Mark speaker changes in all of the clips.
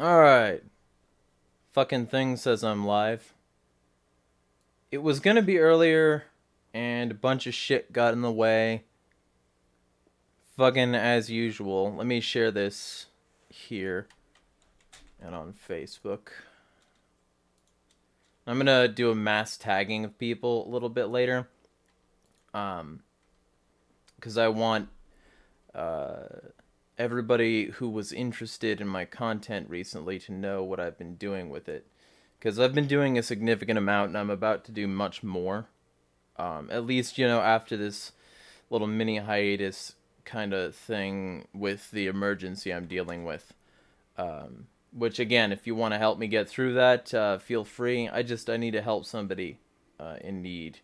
Speaker 1: Alright. Fucking thing says I'm live. It was gonna be earlier, and a bunch of shit got in the way. Fucking as usual. Let me share this here and on Facebook. I'm gonna do a mass tagging of people a little bit later. Um, because I want uh, everybody who was interested in my content recently to know what I've been doing with it. Because I've been doing a significant amount, and I'm about to do much more. At least, after this little mini hiatus kind of thing with the emergency I'm dealing with. Which, again, if you want to help me get through that, feel free. I need to help somebody in need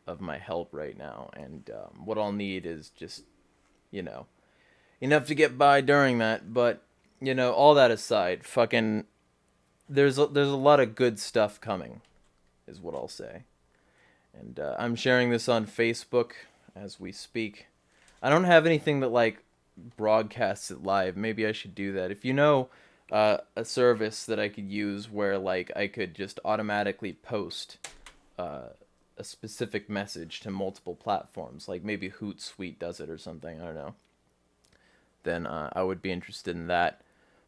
Speaker 1: of my help right now. And what I'll need is just, you know, enough to get by during that. But, all that aside, fucking, there's a lot of good stuff coming, is what I'll say. And I'm sharing this on Facebook as we speak. I don't have anything that like broadcasts it live. Maybe I should do that. If you know a service that I could use where like I could just automatically post uh, a specific message to multiple platforms, like maybe Hootsuite does it or something. I don't know. Then I would be interested in that.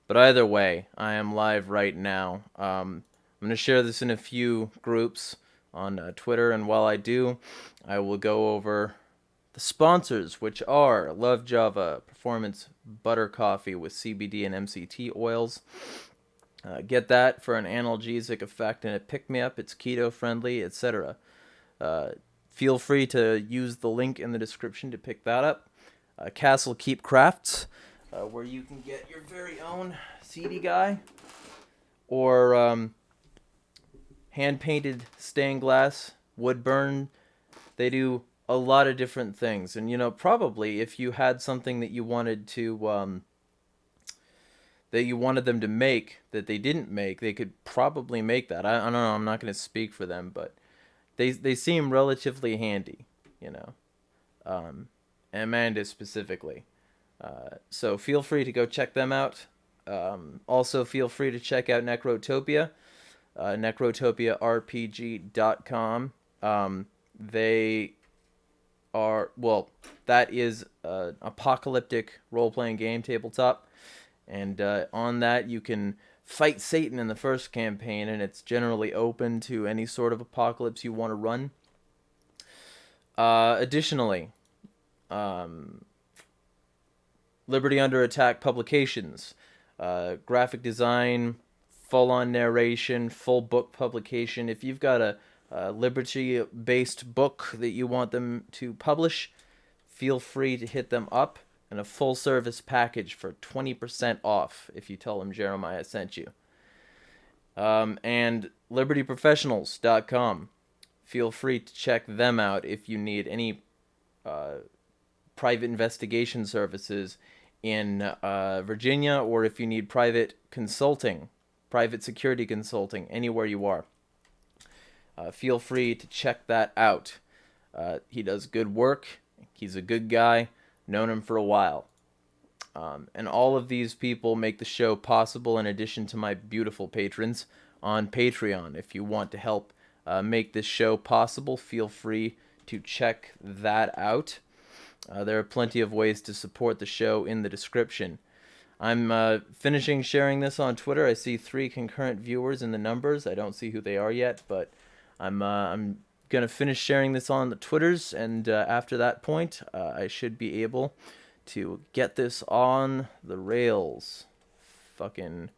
Speaker 1: But either way, I am live right now. I'm going to share this in a few groups on Twitter, and while I do, I will go over the sponsors, which are Love Java Performance Butter Coffee with CBD and MCT oils. Get that for an analgesic effect and a pick me up. It's keto friendly, etc. Feel free to use the link in the description to pick that up. Castle Keep Crafts, where you can get your very own CD guy or hand painted stained glass, wood burn. They do a lot of different things, and probably if you had something that you wanted to that you wanted them to make that they didn't make, they could probably make that. I don't know. I'm not going to speak for them, but they seem relatively handy, you know. Um, Amanda specifically. So feel free to go check them out. Also, feel free to check out Necrotopia, necrotopiarpg.com. They are, well, that is an apocalyptic role-playing game tabletop, and on that you can fight Satan in the first campaign, and it's generally open to any sort of apocalypse you want to run. Additionally, um, Liberty Under Attack Publications, graphic design, full-on narration, full book publication. If you've got a Liberty-based book that you want them to publish, feel free to hit them up, and a full-service package for 20% off if you tell them Jeremiah sent you. And LibertyProfessionals.com. Feel free to check them out if you need any private investigation services in Virginia, or if you need private consulting, private security consulting, anywhere you are. Feel free to check that out. He does good work. He's a good guy. Known him for a while. And all of these people make the show possible, in addition to my beautiful patrons on Patreon. If you want to help make this show possible, feel free to check that out. There are plenty of ways to support the show in the description. I'm finishing sharing this on Twitter. I see 3 concurrent viewers in the numbers. I don't see who they are yet, but I'm gonna finish sharing this on the Twitters, and after that point, I should be able to get this on the rails. Fucking,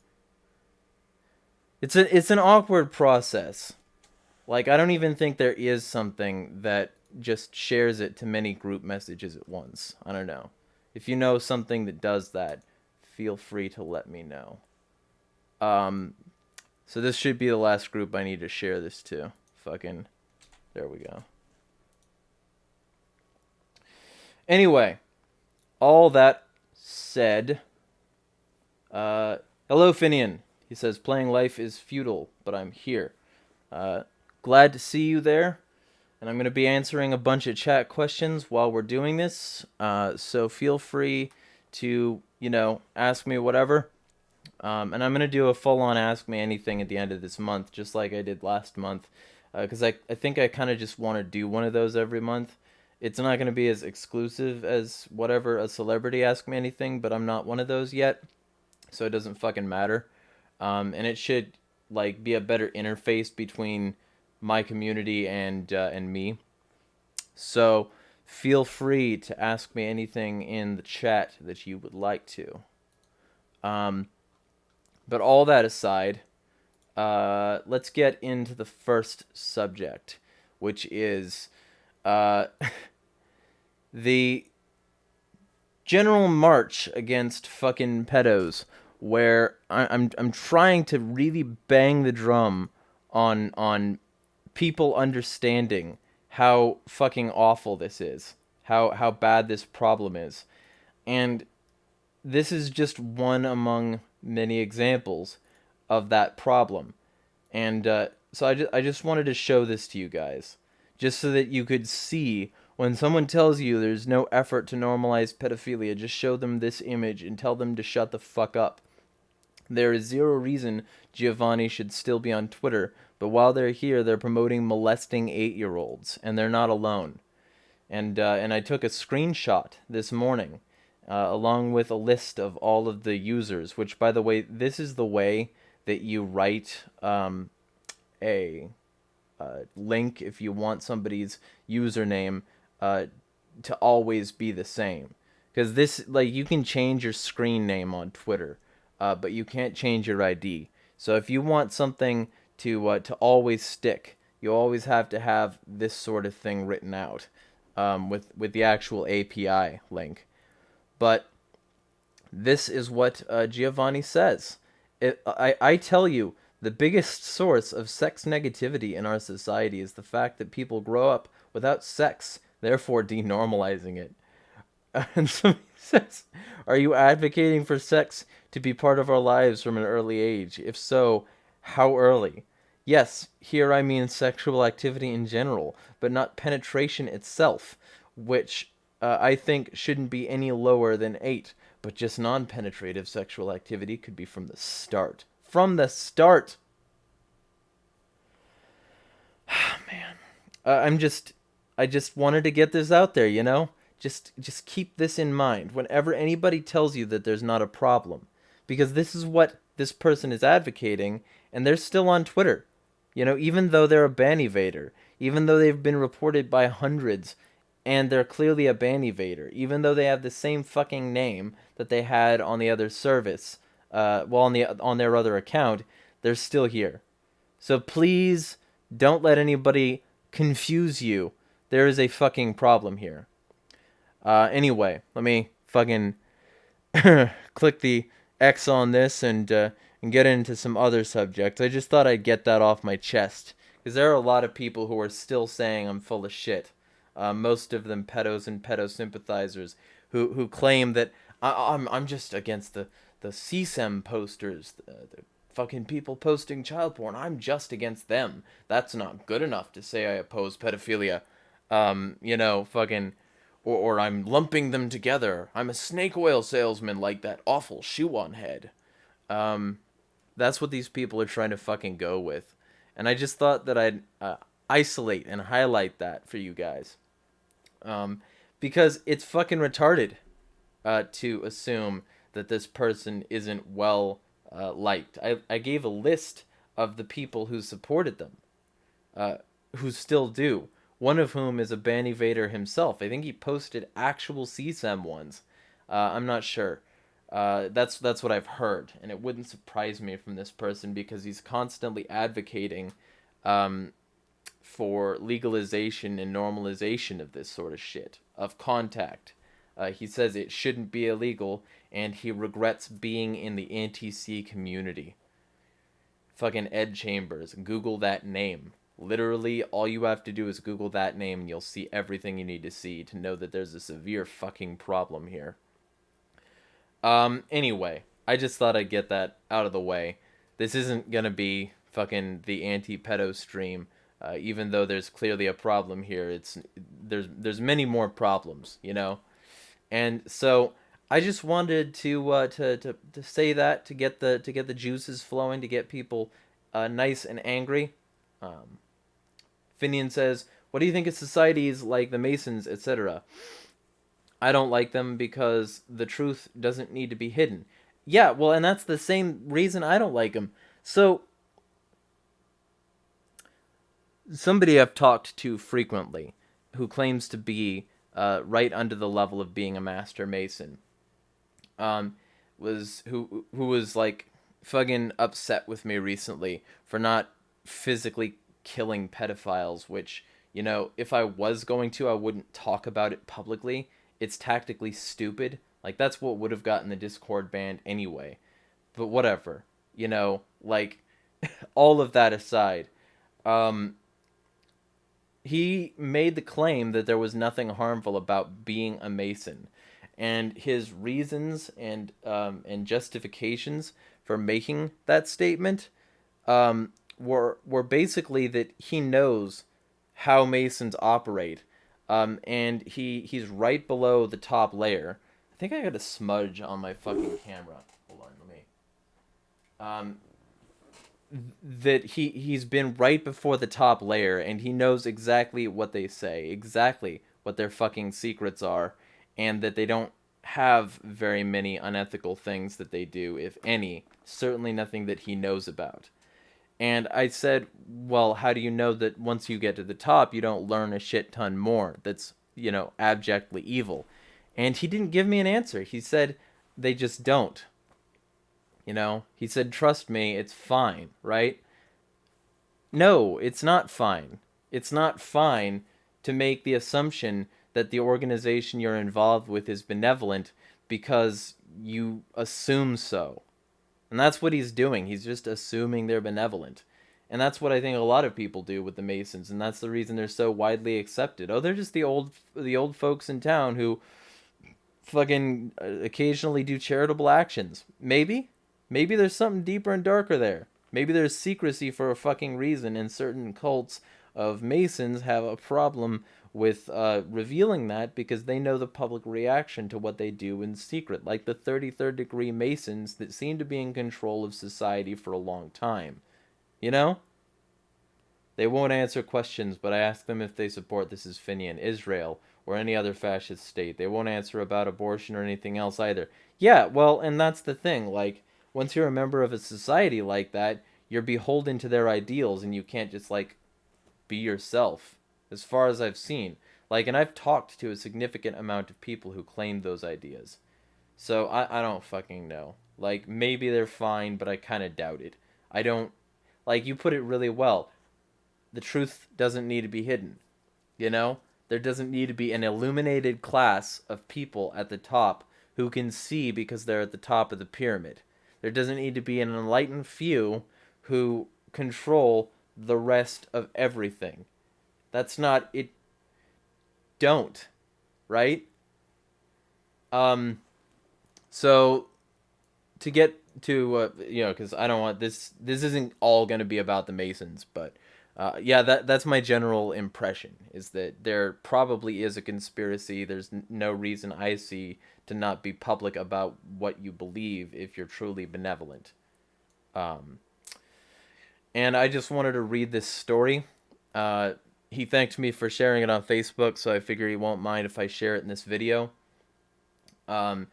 Speaker 1: it's an awkward process. Like, I don't even think there is something that just shares it to many group messages at once. I don't know. If you know something that does that, feel free to let me know. Um, so this should be the last group I need to share this to. Fucking, there we go. Anyway, all that said, hello Finian. He says, playing life is futile, but I'm here. Glad to see you there. And I'm going to be answering a bunch of chat questions while we're doing this. So feel free to, ask me whatever. And I'm going to do a full-on Ask Me Anything at the end of this month, just like I did last month. Because I think I kind of just want to do one of those every month. It's not going to be as exclusive as whatever a celebrity Ask Me Anything, but I'm not one of those yet, so it doesn't fucking matter. And it should like be a better interface between my community and me. So feel free to ask me anything in the chat that you would like to. Um, but all that aside, let's get into the first subject, which is uh, the general march against fucking pedos, where I'm trying to really bang the drum on people understanding how fucking awful this is, how bad this problem is, and this is just one among many examples of that problem. And so I just wanted to show this to you guys, just so that you could see when someone tells you there's no effort to normalize pedophilia, just show them this image and tell them to shut the fuck up. There is zero reason Giuliani should still be on Twitter, but while they're here, they're promoting molesting 8-year-olds, and they're not alone. And I took a screenshot this morning, along with a list of all of the users. Which, by the way, this is the way that you write a link if you want somebody's username to always be the same. Because this, like, you can change your screen name on Twitter, but you can't change your ID. So if you want something to always stick, you always have to have this sort of thing written out, with the actual API link. But this is what Giuliani says. I tell you, the biggest source of sex negativity in our society is the fact that people grow up without sex, therefore denormalizing it. And so he says, are you advocating for sex to be part of our lives from an early age? If so, how early? Yes, here I mean sexual activity in general, but not penetration itself, which I think shouldn't be any lower than 8. But just non-penetrative sexual activity could be from the start. From the start! Man. I just wanted to get this out there, you know? Just keep this in mind whenever anybody tells you that there's not a problem, because this is what this person is advocating, and they're still on Twitter. You know, even though they're a ban evader, even though they've been reported by hundreds, and they're clearly a ban evader, even though they have the same fucking name that they had on the other service, on their other account, they're still here. So please don't let anybody confuse you. There is a fucking problem here. Anyway, let me fucking click the X on this and get into some other subjects. I just thought I'd get that off my chest, because there are a lot of people who are still saying I'm full of shit. Most of them pedos and pedo sympathizers who claim that I'm just against the CSEM posters, the fucking people posting child porn. I'm just against them. That's not good enough to say I oppose pedophilia. Fucking, or I'm lumping them together. I'm a snake oil salesman like that awful shoe on head. That's what these people are trying to fucking go with. And I just thought that I'd isolate and highlight that for you guys. Because it's fucking retarded to assume that this person isn't well liked. I gave a list of the people who supported them, who still do. One of whom is a ban evader himself. I think he posted actual CSEM ones. I'm not sure. That's what I've heard, and it wouldn't surprise me from this person, because he's constantly advocating for legalization and normalization of this sort of shit, of contact. He says it shouldn't be illegal, and he regrets being in the anti-C community. Fucking Ed Chambers. Google that name. Literally, all you have to do is Google that name, and you'll see everything you need to see to know that there's a severe fucking problem here. Anyway, I just thought I'd get that out of the way. This isn't gonna be fucking the anti-pedo stream, even though there's clearly a problem here. There's many more problems, you know? And so I just wanted to say that to get the juices flowing, to get people nice and angry. Um, Finian says, "What do you think of societies like the Masons, etc.?" I don't like them because the truth doesn't need to be hidden. Yeah, well, and that's the same reason I don't like them. So, somebody I've talked to frequently who claims to be right under the level of being a master mason um, was who was like fucking upset with me recently for not physically killing pedophiles, which, you know, if I was going to, I wouldn't talk about it publicly. It's tactically stupid. Like, that's what would have gotten the Discord banned anyway. But whatever. You know, like, all of that aside, um, he made the claim that there was nothing harmful about being a Mason, and his reasons and justifications for making that statement were basically that he knows how Masons operate, and he's right below the top layer. I think I got a smudge on my fucking camera. Hold on, let me. Um, that he's been right before the top layer, and he knows exactly what they say, exactly what their fucking secrets are, and that they don't have very many unethical things that they do, if any. Certainly nothing that he knows about. And I said, well, how do you know that once you get to the top, you don't learn a shit ton more that's, you know, abjectly evil? And he didn't give me an answer. He said, they just don't. You know, he said, trust me, it's fine, right? No, it's not fine. It's not fine to make the assumption that the organization you're involved with is benevolent because you assume so. And that's what he's doing. He's just assuming they're benevolent. And that's what I think a lot of people do with the Masons, and that's the reason they're so widely accepted. Oh, they're just the old folks in town who fucking occasionally do charitable actions. Maybe there's something deeper and darker there. Maybe there's secrecy for a fucking reason, and certain cults of Masons have a problem with revealing that because they know the public reaction to what they do in secret, like the 33rd degree Masons that seem to be in control of society for a long time. You know? They won't answer questions, but I ask them if they support this as Finian, Israel, or any other fascist state. They won't answer about abortion or anything else either. Yeah, well, and that's the thing. Like, once you're a member of a society like that, you're beholden to their ideals, and you can't just, like, be yourself, as far as I've seen. Like, and I've talked to a significant amount of people who claim those ideas. So I don't fucking know. Like, maybe they're fine, but I kind of doubt it. I don't. Like, you put it really well. The truth doesn't need to be hidden. You know? There doesn't need to be an illuminated class of people at the top who can see because they're at the top of the pyramid. There doesn't need to be an enlightened few who control the rest of everything. That's not it. Don't, right? Um so to get to you know, because I don't want this isn't all going to be about the Masons, but yeah, that's my general impression, is that there probably is a conspiracy. There's no reason I see to not be public about what you believe if you're truly benevolent. Um, and I just wanted to read this story. Uh, he thanked me for sharing it on Facebook, so I figure he won't mind if I share it in this video. Um,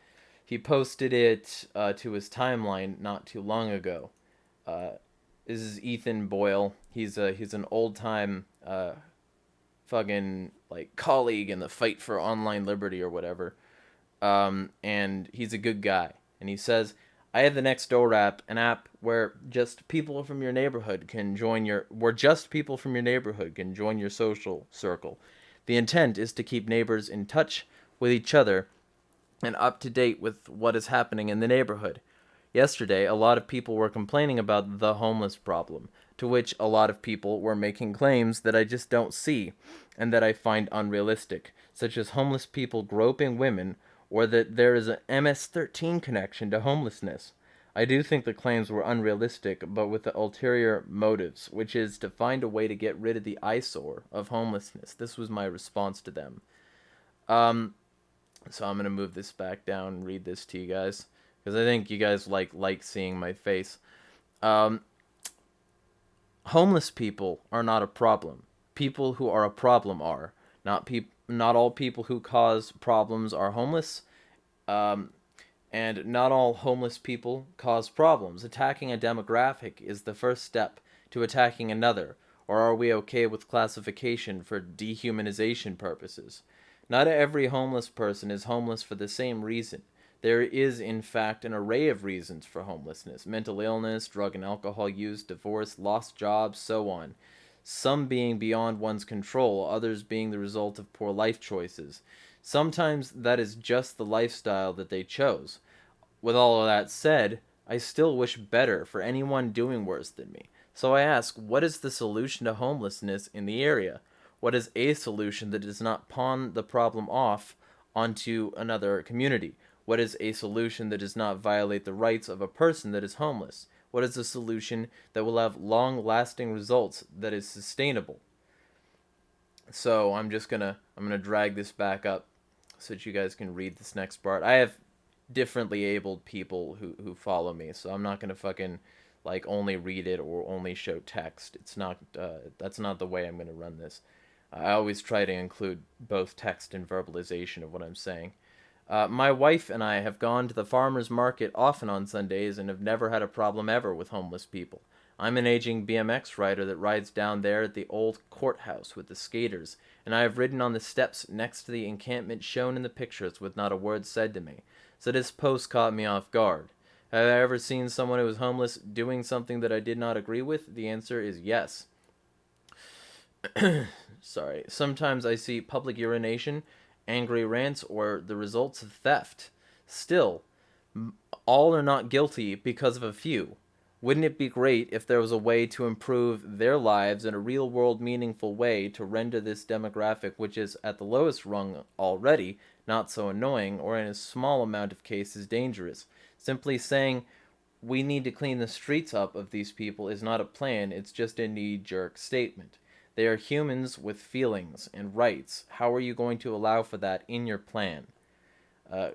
Speaker 1: he posted it to his timeline not too long ago. Uh, this is Ethan Boyle. He's an old time fucking like colleague in the fight for online liberty or whatever. And he's a good guy. And he says, "I have the Nextdoor app, an app where just people from your neighborhood can join your social circle. The intent is to keep neighbors in touch with each other and up to date with what is happening in the neighborhood. Yesterday, a lot of people were complaining about the homeless problem, to which a lot of people were making claims that I just don't see and that I find unrealistic, such as homeless people groping women or that there is an MS-13 connection to homelessness. I do think the claims were unrealistic, but with the ulterior motives, which is to find a way to get rid of the eyesore of homelessness." This was my response to them. Um, So I'm gonna move this back down and read this to you guys because I think you guys like seeing my face. Um, Homeless people are not a problem. People who are a problem are. Not all people who cause problems are homeless. Um, and not all homeless people cause problems. Attacking a demographic is the first step to attacking another, or are we okay with classification for dehumanization purposes? Not every homeless person is homeless for the same reason. There is, in fact, an array of reasons for homelessness: mental illness, drug and alcohol use, divorce, lost jobs, so on. Some being beyond one's control, others being the result of poor life choices. Sometimes that is just the lifestyle that they chose. With all of that said, I still wish better for anyone doing worse than me. So I ask, what is the solution to homelessness in the area? What is a solution that does not pawn the problem off onto another community? What is a solution that does not violate the rights of a person that is homeless? What is a solution that will have long lasting results that is sustainable? So I'm gonna drag this back up so that you guys can read this next part. I have differently abled people who follow me, so I'm not gonna fucking like only read it or only show text. It's not that's not the way I'm gonna run this. I always try to include both text and verbalization of what I'm saying. My wife and I have gone to the farmer's market often on Sundays and have never had a problem ever with homeless people. I'm an aging BMX rider that rides down there at the old courthouse with the skaters, and I have ridden on the steps next to the encampment shown in the pictures with not a word said to me. So this post caught me off guard. Have I ever seen someone who was homeless doing something that I did not agree with? The answer is yes. Sorry. Sometimes I see public urination, angry rants, or the results of theft. Still, all are not guilty because of a few. Wouldn't it be great if there was a way to improve their lives in a real world meaningful way to render this demographic, which is at the lowest rung already, not so annoying, or in a small amount of cases dangerous? Simply saying, we need to clean the streets up of these people is not a plan, it's just a knee jerk statement. They are humans with feelings and rights. How are you going to allow for that in your plan?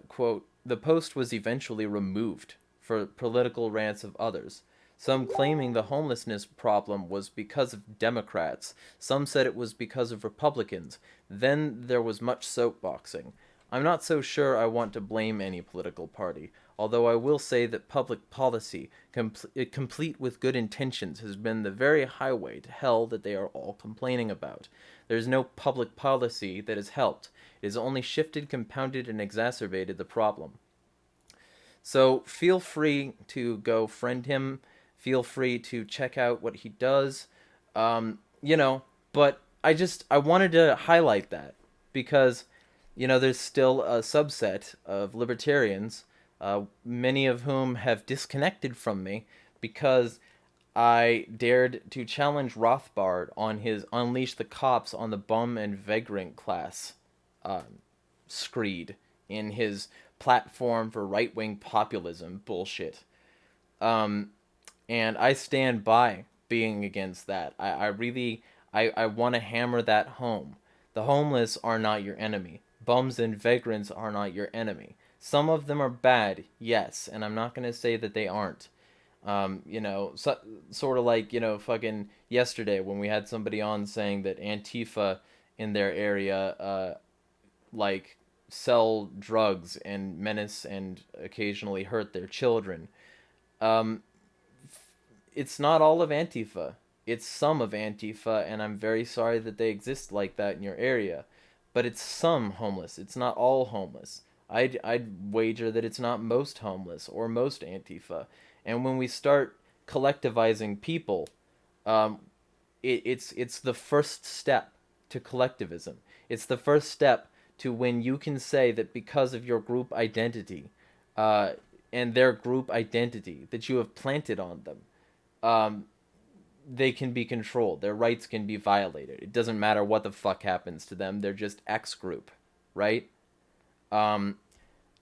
Speaker 1: Quote, the post was eventually removed for political rants of others. Some claiming the homelessness problem was because of Democrats. Some said it was because of Republicans. Then there was much soapboxing. I'm not so sure I want to blame any political party, although I will say that public policy, complete with good intentions, has been the very highway to hell that they are all complaining about. There is no public policy that has helped. It has only shifted, compounded, and exacerbated the problem. So feel free to go friend him. Feel free to check out what he does. You know, but I wanted to highlight that because there's still a subset of libertarians, many of whom have disconnected from me because I dared to challenge Rothbard on his Unleash the Cops on the Bum and Vagrant class screed in his platform for right wing populism bullshit. Um, and I stand by being against that. I really I want to hammer that home. The homeless are not your enemy. Bums and vagrants are not your enemy. Some of them are bad, yes, and I'm not gonna say that they aren't. Sort of like fucking yesterday when we had somebody on saying that Antifa in their area, like sell drugs and menace and occasionally hurt their children. Um, it's not all of Antifa. It's some of Antifa, and I'm very sorry that they exist like that in your area. But it's some homeless. It's not all homeless. I'd wager that it's not most homeless or most Antifa. And when we start collectivizing people, um, it's the first step to collectivism. It's the first step to when you can say that because of your group identity, uh, and their group identity that you have planted on them, um, they can be controlled. Their rights can be violated. It doesn't matter what the fuck happens to them. They're just X group, right? Um,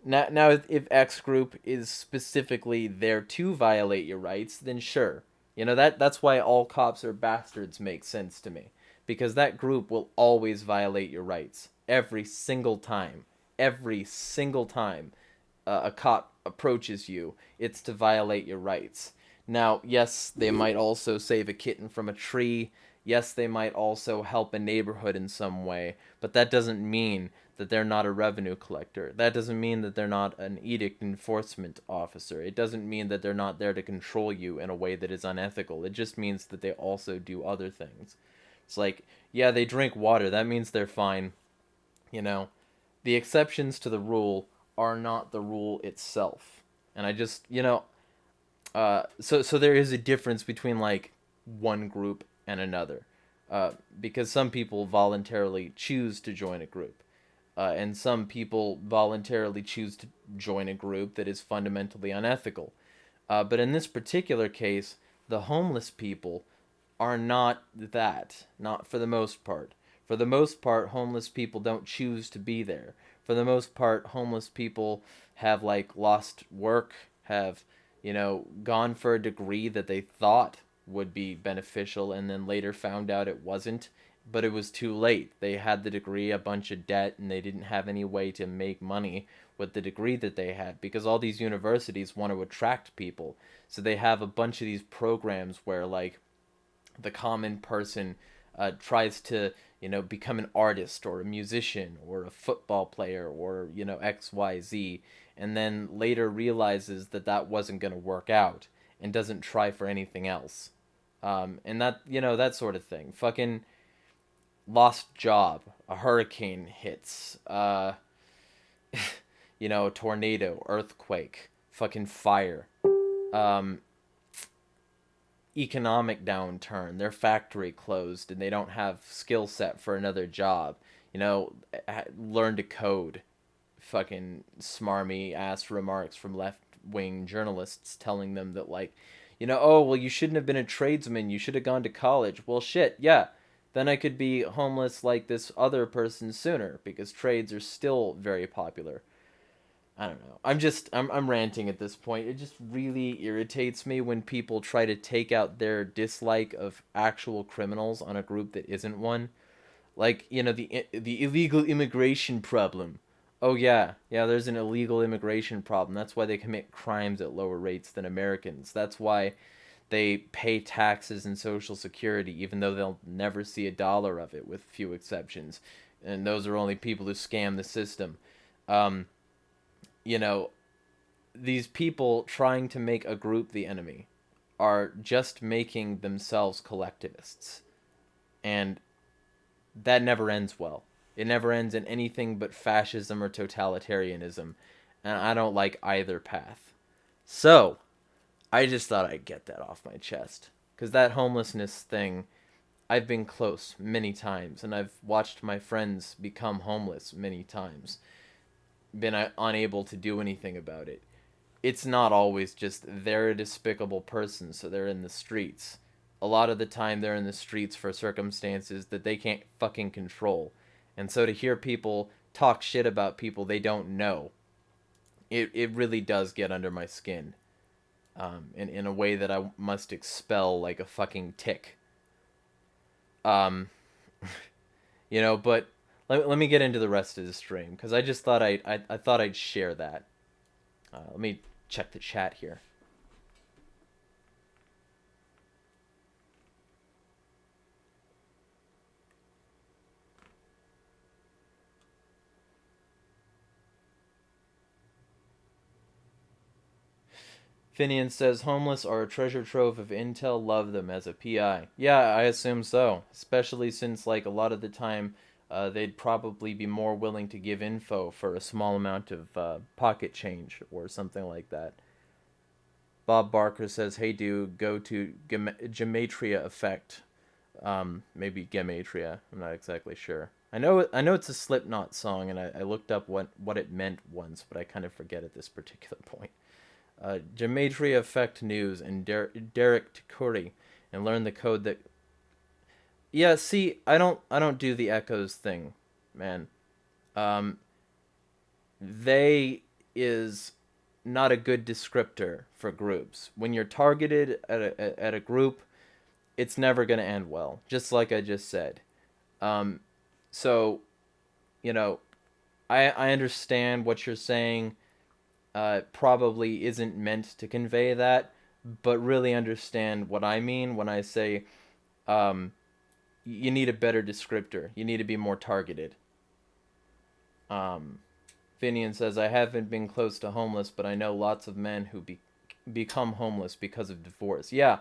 Speaker 1: now, if X group is specifically there to violate your rights, then sure. That's why all cops are bastards makes sense to me, because that group will always violate your rights every single time. every single time a cop approaches you, it's to violate your rights. Now, yes, they might also save a kitten from a tree. Yes, they might also help a neighborhood in some way, but that doesn't mean that they're not a revenue collector. That doesn't mean that they're not an edict enforcement officer. It doesn't mean that they're not there to control you in a way that is unethical. It just means that they also do other things. It's like, yeah, they drink water. That means they're fine. You know, the exceptions to the rule are not the rule itself. And I just, so there is a difference between like one group and another, because some people voluntarily choose to join a group, and some people voluntarily choose to join a group that is fundamentally unethical. But in this particular case, the homeless people are not that, not for the most part. For the most part, homeless people don't choose to be there. For the most part, homeless people have like lost work, have, gone for a degree that they thought would be beneficial and then later found out it wasn't, but it was too late. They had the degree, a bunch of debt, and they didn't have any way to make money with the degree that they had, because all these universities want to attract people. So they have a bunch of these programs where like the common person tries to become an artist or a musician or a football player or XYZ, and then later realizes that that wasn't going to work out and doesn't try for anything else. And that that sort of thing. Fucking lost job, a hurricane hits, a tornado, earthquake, fucking fire, um, economic downturn, their factory closed and they don't have skill set for another job. Learn to code. Fucking smarmy ass remarks from left wing journalists telling them that like, oh well, you shouldn't have been a tradesman, you should have gone to college. Well shit, yeah. Then I could be homeless like this other person sooner, because trades are still very popular. I don't know. I'm ranting at this point. It just really irritates me when people try to take out their dislike of actual criminals on a group that isn't one. Like, the illegal immigration problem. Oh yeah. Yeah, there's an illegal immigration problem. That's why they commit crimes at lower rates than Americans. That's why they pay taxes and social security even though they'll never see a dollar of it, with few exceptions. And those are only people who scam the system. Um you know, these people trying to make a group the enemy are just making themselves collectivists. And that never ends well. It never ends in anything but fascism or totalitarianism. And I don't like either path. So, I just thought I'd get that off my chest. Because that homelessness thing, I've been close many times. And I've watched my friends become homeless many times. Been unable to do anything about it. It's not always just they're a despicable person, so they're in the streets. A lot of the time they're in the streets for circumstances that they can't fucking control. And so to hear people talk shit about people they don't know, it really does get under my skin. In a way that I must expel like a fucking tick. Um, but let me get into the rest of the stream, because I just thought I thought I'd share that. Let me check the chat here. Finian says homeless are a treasure trove of intel. Love them as a PI. Yeah, I assume so. Especially since like a lot of the time, they'd probably be more willing to give info for a small amount of pocket change or something like that. Bob Barker says, "Hey, dude, go to gematria effect." Maybe gematria. I'm not exactly sure. I know it's a Slipknot song, and I looked up what it meant once, but I kind of forget at this particular point. Gematria Effect News and Derek Takuri, and learn the code that. Yeah, see, I don't do the echoes thing, man. Um, they is not a good descriptor for groups. When you're targeted at a group, it's never gonna end well. Just like I just said. Um, so, you know, I understand what you're saying. Probably isn't meant to convey that, but really understand what I mean when I say um, you need a better descriptor. You need to be more targeted. Um, Finian says, I haven't been close to homeless, but I know lots of men who become homeless because of divorce. Yeah,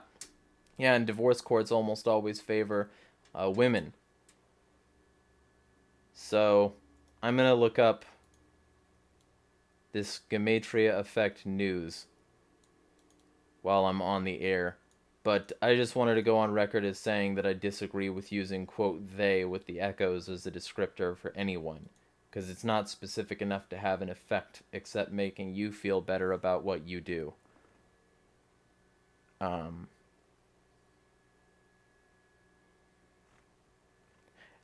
Speaker 1: yeah, and divorce courts almost always favor women. So I'm going to look up this Gematria Effect news while I'm on the air. But I just wanted to go on record as saying that I disagree with using, quote, they with the echoes as a descriptor for anyone, because it's not specific enough to have an effect except making you feel better about what you do. Um,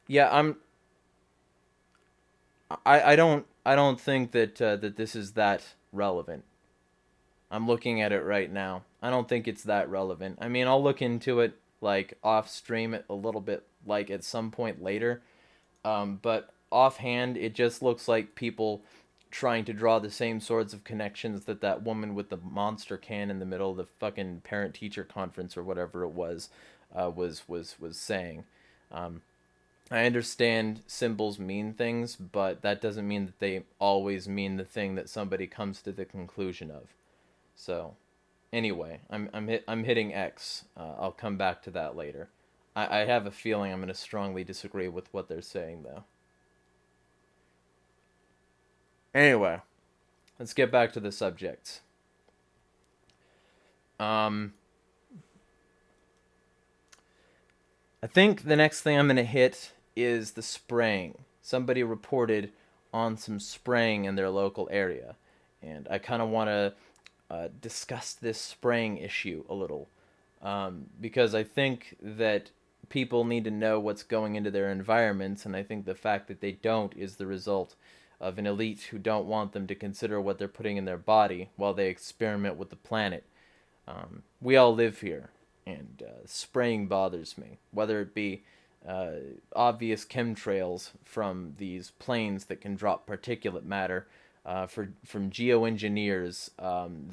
Speaker 1: yeah, I don't think that that this is that relevant. I'm looking at it right now. I don't think it's that relevant. I mean, I'll look into it like off stream it a little bit like at some point later. But offhand, it just looks like people trying to draw the same sorts of connections that that woman with the monster can in the middle of the fucking parent teacher conference or whatever it was was saying. Um, I understand symbols mean things, but that doesn't mean that they always mean the thing that somebody comes to the conclusion of. So, anyway, I'm hitting X. I'll come back to that later. I have a feeling I'm going to strongly disagree with what they're saying, though. Anyway, let's get back to the subjects. Um, I think the next thing I'm going to hit is the spraying. Somebody reported on some spraying in their local area, and I kind of want to discuss this spraying issue a little, because I think that people need to know what's going into their environments, and I think the fact that they don't is the result of an elite who don't want them to consider what they're putting in their body while they experiment with the planet. We all live here, and spraying bothers me, whether it be uh, obvious chemtrails from these planes that can drop particulate matter from geoengineers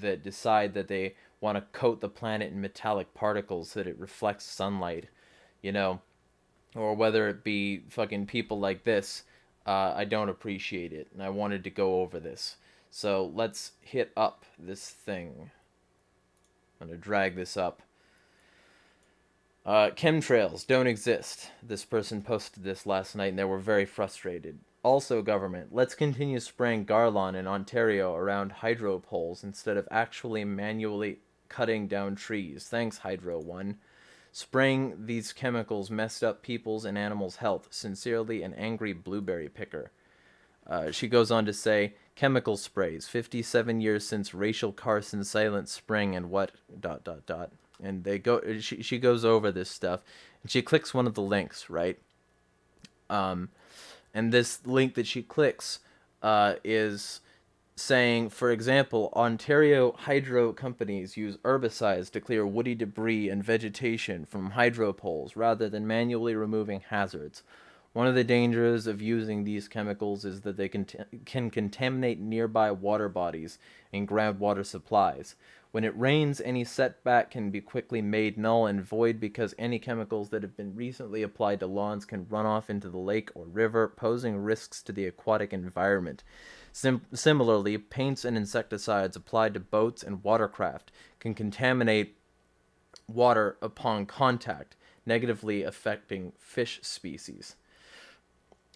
Speaker 1: that decide that they want to coat the planet in metallic particles so that it reflects sunlight, you know, or whether it be fucking people like this. I don't appreciate it, and I wanted to go over this. So let's hit up this thing. I'm going to drag this up. Chemtrails don't exist. This person posted this last night and they were very frustrated. Also, government, let's continue spraying Garlon in Ontario around hydro poles instead of actually manually cutting down trees. Thanks, Hydro One. Spraying these chemicals messed up people's and animals' health. Sincerely, an angry blueberry picker. She goes on to say, chemical sprays, 57 years since Rachel Carson's silent spring and what, dot, dot, dot. And they go, she goes over this stuff, and she clicks one of the links, right? Um, and this link that she clicks is saying, for example, Ontario hydro companies use herbicides to clear woody debris and vegetation from hydro poles rather than manually removing hazards. One of the dangers of using these chemicals is that they can contaminate nearby water bodies and groundwater supplies. When it rains, any setback can be quickly made null and void because any chemicals that have been recently applied to lawns can run off into the lake or river, posing risks to the aquatic environment. Similarly, paints and insecticides applied to boats and watercraft can contaminate water upon contact, negatively affecting fish species.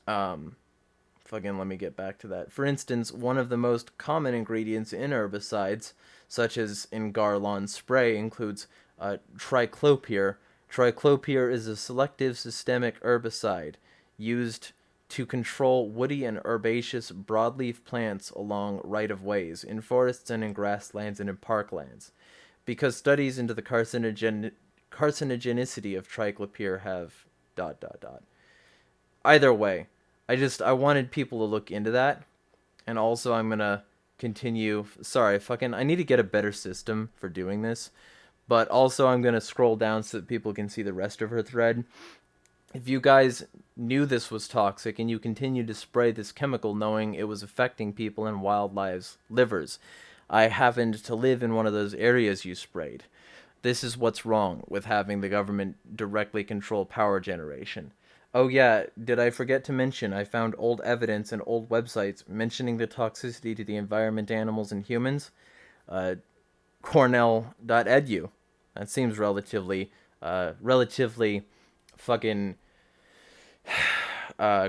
Speaker 1: Let me get back to that. For instance, one of the most common ingredients in herbicides, such as in Garlon spray, includes triclopyr. Triclopyr is a selective systemic herbicide used to control woody and herbaceous broadleaf plants along right-of-ways, in forests and in grasslands and in parklands. Because studies into the carcinogenicity of triclopyr have dot dot dot. Either way, I wanted people to look into that, and also I'm gonna continue. Sorry, fucking, I need to get a better system for doing this, but also I'm gonna scroll down so that people can see the rest of her thread. If you guys knew this was toxic and you continued to spray this chemical knowing it was affecting people and wildlife's livers, I happened to live in one of those areas you sprayed. This is what's wrong with having the government directly control power generation. Oh yeah, did I forget to mention I found old evidence and old websites mentioning the toxicity to the environment, animals, and humans? Uh, Cornell.edu. That seems relatively fucking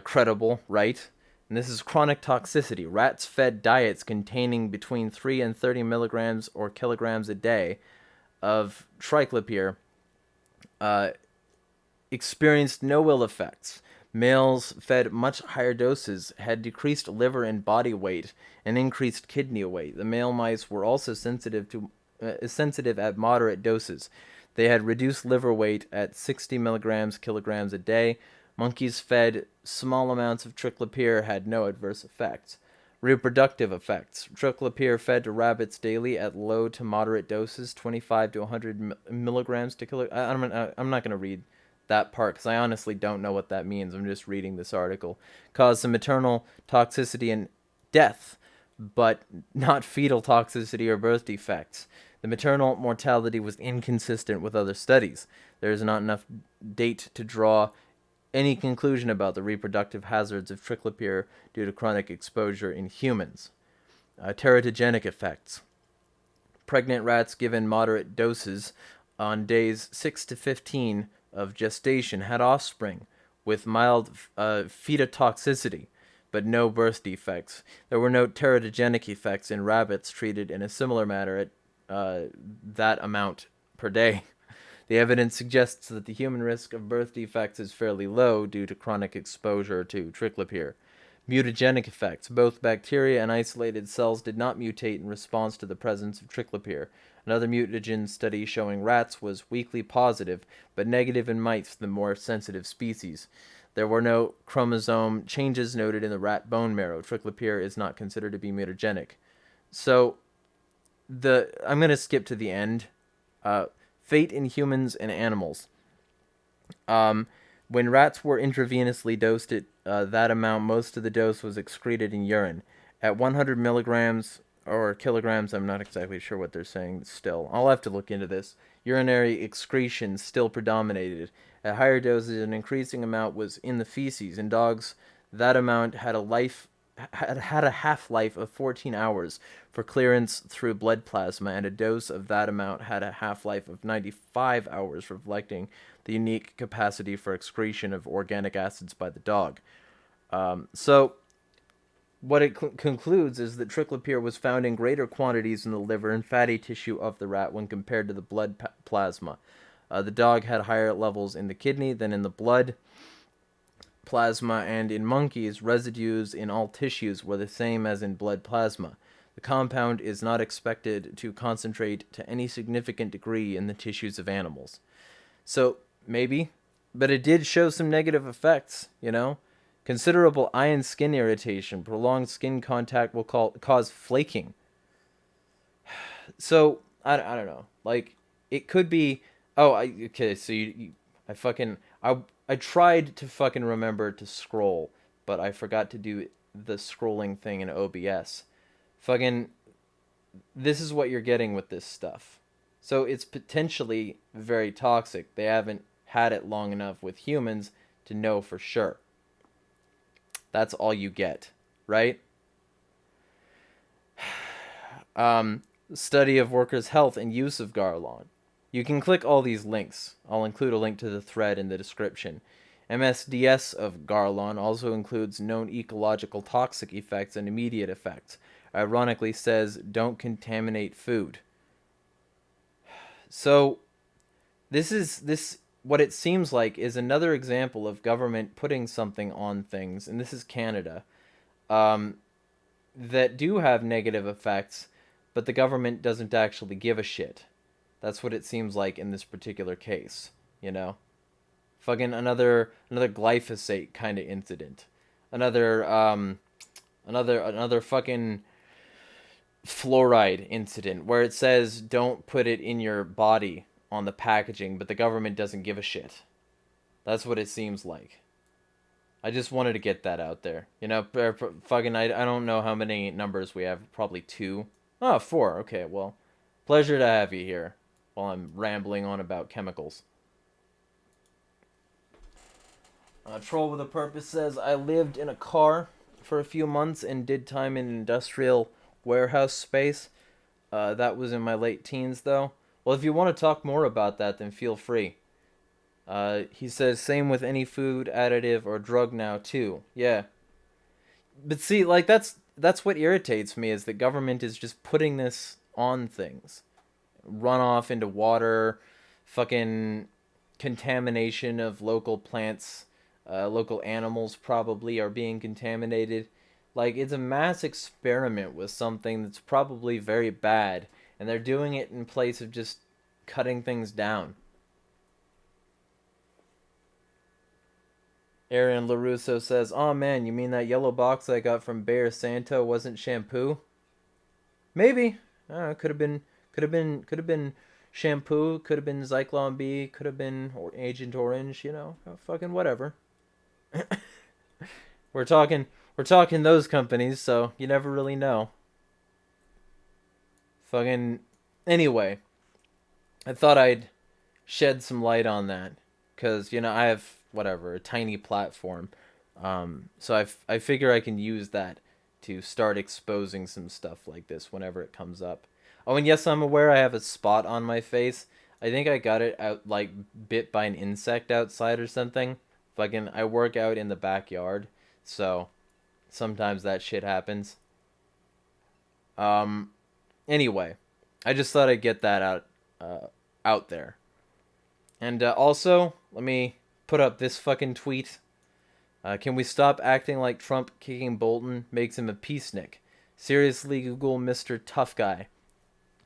Speaker 1: credible, right? And this is chronic toxicity. Rats fed diets containing between 3 and 30 milligrams or kilograms a day of triclopyr uh, experienced no ill effects. Males fed much higher doses had decreased liver and body weight and increased kidney weight. The male mice were also sensitive at moderate doses. They had reduced liver weight at 60 milligrams kilograms a day. Monkeys fed small amounts of triclopyr had no adverse effects. Reproductive effects. Triclopyr fed to rabbits daily at low to moderate doses, 25 to 100 milligrams to kilo. I'm not going to read that part because I honestly don't know what that means. I'm just reading this article. Caused some maternal toxicity and death, but not fetal toxicity or birth defects. The maternal mortality was inconsistent with other studies. There is not enough data to draw any conclusion about the reproductive hazards of triclopyr due to chronic exposure in humans. Teratogenic effects. Pregnant rats given moderate doses on days 6 to 15 of gestation had offspring with mild fetotoxicity, but no birth defects. There were no teratogenic effects in rabbits treated in a similar manner at that amount per day. The evidence suggests that the human risk of birth defects is fairly low due to chronic exposure to triclopyr. Mutagenic effects. Both bacteria and isolated cells did not mutate in response to the presence of triclopyr. Another mutagen study showing rats was weakly positive, but negative in mice, the more sensitive species. There were no chromosome changes noted in the rat bone marrow. Triclopyr is not considered to be mutagenic. So, I'm going to skip to the end. Fate in humans and animals. When rats were intravenously dosed at that amount, most of the dose was excreted in urine. At 100 milligrams or kilograms, I'm not exactly sure what they're saying still. I'll have to look into this. Urinary excretion still predominated. At higher doses, an increasing amount was in the feces. In dogs, that amount had a half-life of 14 hours for clearance through blood plasma, and a dose of that amount had a half-life of 95 hours, reflecting the unique capacity for excretion of organic acids by the dog. So what it concludes is that triclopyr was found in greater quantities in the liver and fatty tissue of the rat when compared to the blood plasma. The dog had higher levels in the kidney than in the blood plasma, and in monkeys, residues in all tissues were the same as in blood plasma. The compound is not expected to concentrate to any significant degree in the tissues of animals. So, maybe, but it did show some negative effects, you know? Considerable eye and skin irritation. Prolonged skin contact will cause flaking. So, I don't know. Like, it could be... Oh, okay, so I tried to fucking remember to scroll, but I forgot to do the scrolling thing in OBS. Fucking, this is what you're getting with this stuff. So it's potentially very toxic. They haven't had it long enough with humans to know for sure. That's all you get, right? Study of workers' health and use of Garlon. You can click all these links. I'll include a link to the thread in the description. MSDS of Garlon also includes known ecological toxic effects and immediate effects. Ironically says, don't contaminate food. So, what it seems like is another example of government putting something on things, and this is Canada, that do have negative effects, but the government doesn't actually give a shit. That's what it seems like in this particular case, you know? Fucking another glyphosate kind of incident. Another fucking fluoride incident where it says don't put it in your body on the packaging, but the government doesn't give a shit. That's what it seems like. I just wanted to get that out there. You know, fucking, I don't know how many numbers we have. Probably two. Oh, four. Okay, well, pleasure to have you here while I'm rambling on about chemicals. Troll with a Purpose says, I lived in a car for a few months and did time in industrial warehouse space. That was in my late teens, though. Well, if you want to talk more about that, then feel free. He says, same with any food, additive, or drug now, too. Yeah. But see, like, that's what irritates me, is the government is just putting this on things. Runoff into water, fucking contamination of local plants, local animals probably are being contaminated. Like, it's a mass experiment with something that's probably very bad, and they're doing it in place of just cutting things down. Aaron LaRusso says, "Oh man, you mean that yellow box I got from Bayer Santo wasn't shampoo? Maybe. Could have been, could have been shampoo. Could have been Zyklon B. Could have been Agent Orange. You know, fucking whatever. we're talking, we're talking those companies, so you never really know. Fucking. Anyway, I thought I'd shed some light on that, because you know I have whatever a tiny platform, so I figure I can use that to start exposing some stuff like this whenever it comes up. Oh, and yes, I'm aware I have a spot on my face. I think I got it out, like, bit by an insect outside or something. Fucking, I work out in the backyard, so sometimes that shit happens. Um, anyway, I just thought I'd get that out there. And also, let me put up this fucking tweet. Can we stop acting like Trump kicking Bolton makes him a peacenik? Seriously, Google Mr. Tough Guy.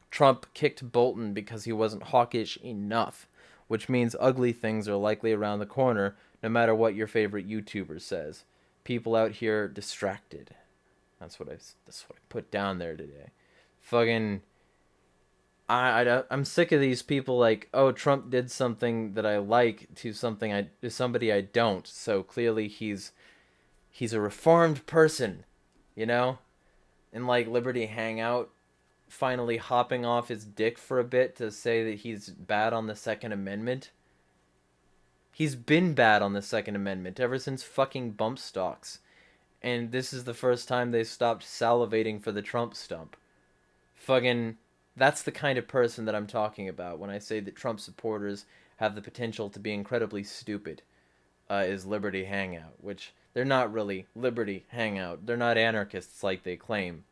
Speaker 1: Trump kicked Bolton because he wasn't hawkish enough, which means ugly things are likely around the corner, no matter what your favorite YouTuber says. People out here distracted. That's what I put down there today. Fucking, I'm sick of these people like, oh, Trump did something that I like to somebody I don't. So clearly he's a reformed person, you know? And like Liberty Hangout finally hopping off his dick for a bit to say that he's bad on the Second Amendment. He's been bad on the Second Amendment ever since fucking bump stocks. And this is the first time they stopped salivating for the Trump stump. Fucking, that's the kind of person that I'm talking about when I say that Trump supporters have the potential to be incredibly stupid. Is Liberty Hangout, which they're not really Liberty Hangout. They're not anarchists like they claim.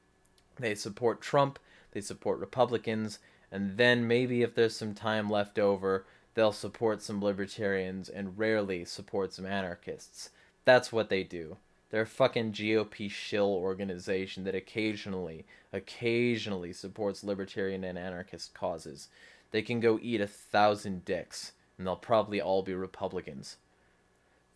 Speaker 1: They support Trump, they support Republicans, and then maybe if there's some time left over, they'll support some libertarians and rarely support some anarchists. That's what they do. They're a fucking GOP shill organization that occasionally supports libertarian and anarchist causes. They can go eat 1,000 dicks, and they'll probably all be Republicans.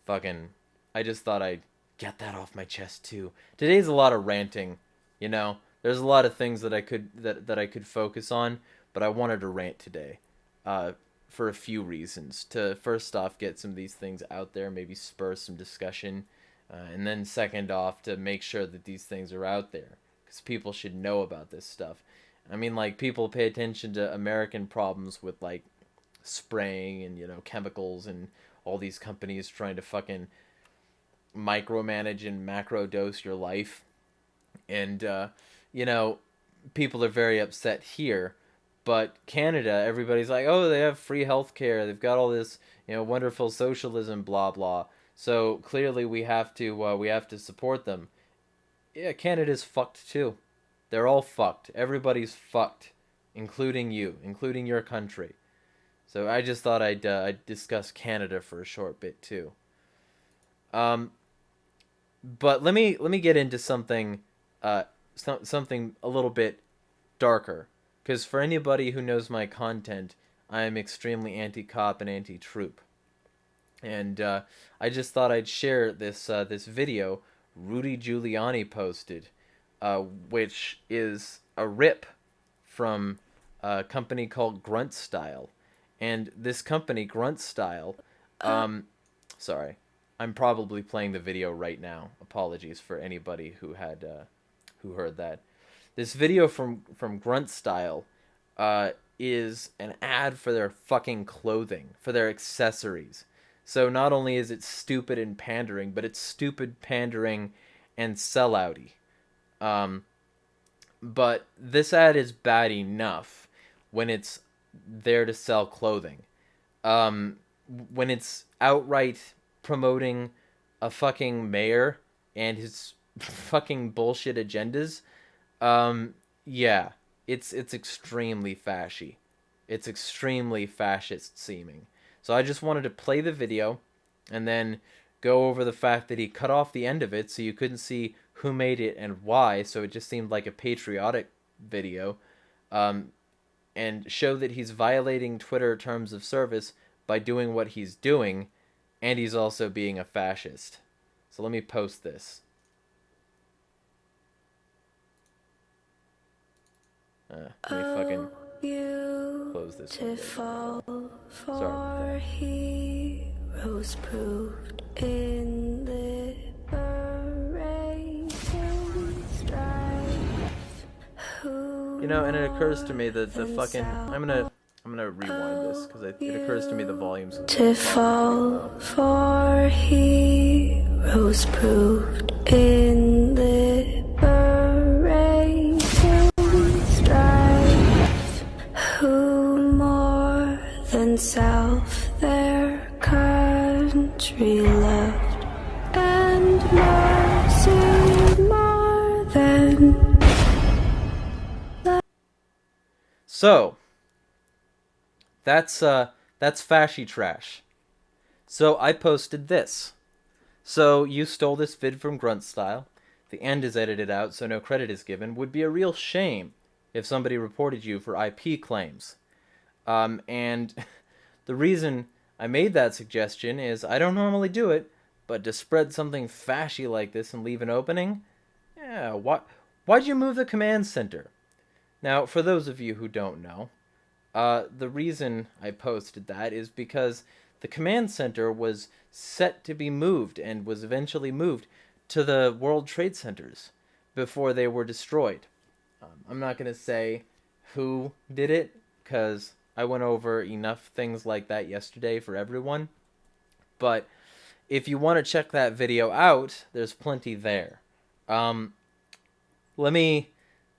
Speaker 1: Fucking, I just thought I'd get that off my chest too. Today's a lot of ranting, you know. There's a lot of things that I could focus on, but I wanted to rant today, for a few reasons. To first off get some of these things out there, maybe spur some discussion, and then second off to make sure that these things are out there, because people should know about this stuff. I mean, like, people pay attention to American problems with like spraying and, you know, chemicals and all these companies trying to fucking micromanage and macro dose your life. And you know, people are very upset here, but Canada, everybody's like, oh, they have free healthcare, they've got all this, you know, wonderful socialism, blah blah. So clearly we have to support them. Yeah, Canada's fucked too. They're all fucked. Everybody's fucked, including you, including your country. So I just thought I'd discuss Canada for a short bit too. Um, but let me get into something, something a little bit darker, because for anybody who knows my content, I am extremely anti-cop and anti-troop, and I just thought I'd share this video Rudy Giuliani posted, which is a rip from a company called Grunt Style, and this company Grunt Style, um, Sorry. I'm probably playing the video right now. Apologies for anybody who had who heard that. This video from Grunt Style is an ad for their fucking clothing, for their accessories. So not only is it stupid and pandering, but it's stupid, pandering, and sellouty. But this ad is bad enough when it's there to sell clothing. When it's outright promoting a fucking mayor and his fucking bullshit agendas, yeah, it's extremely fashy. It's extremely fascist seeming. So I just wanted to play the video and then go over the fact that he cut off the end of it so you couldn't see who made it and why, so it just seemed like a patriotic video, and show that he's violating Twitter terms of service by doing what he's doing, and he's also being a fascist. So let me post this. Let me fucking close this one. Sorry. Heroes proved in liberating strife. You know, and it occurs to me that the fucking I'm gonna rewind this because it occurs to me the volume's to fall for heroes proved in liberating strife. Who more than self their country loved, and mercy more than. So that's fashy trash. So I posted this. So you stole this vid from Grunt Style. The end is edited out, so no credit is given. Would be a real shame if somebody reported you for IP claims. And the reason I made that suggestion is I don't normally do it, but to spread something fashy like this and leave an opening, yeah, why'd you move the command center? Now, for those of you who don't know, the reason I posted that is because the command center was set to be moved and was eventually moved to the World Trade Centers before they were destroyed. I'm not going to say who did it because I went over enough things like that yesterday for everyone. But if you want to check that video out, there's plenty there. Let me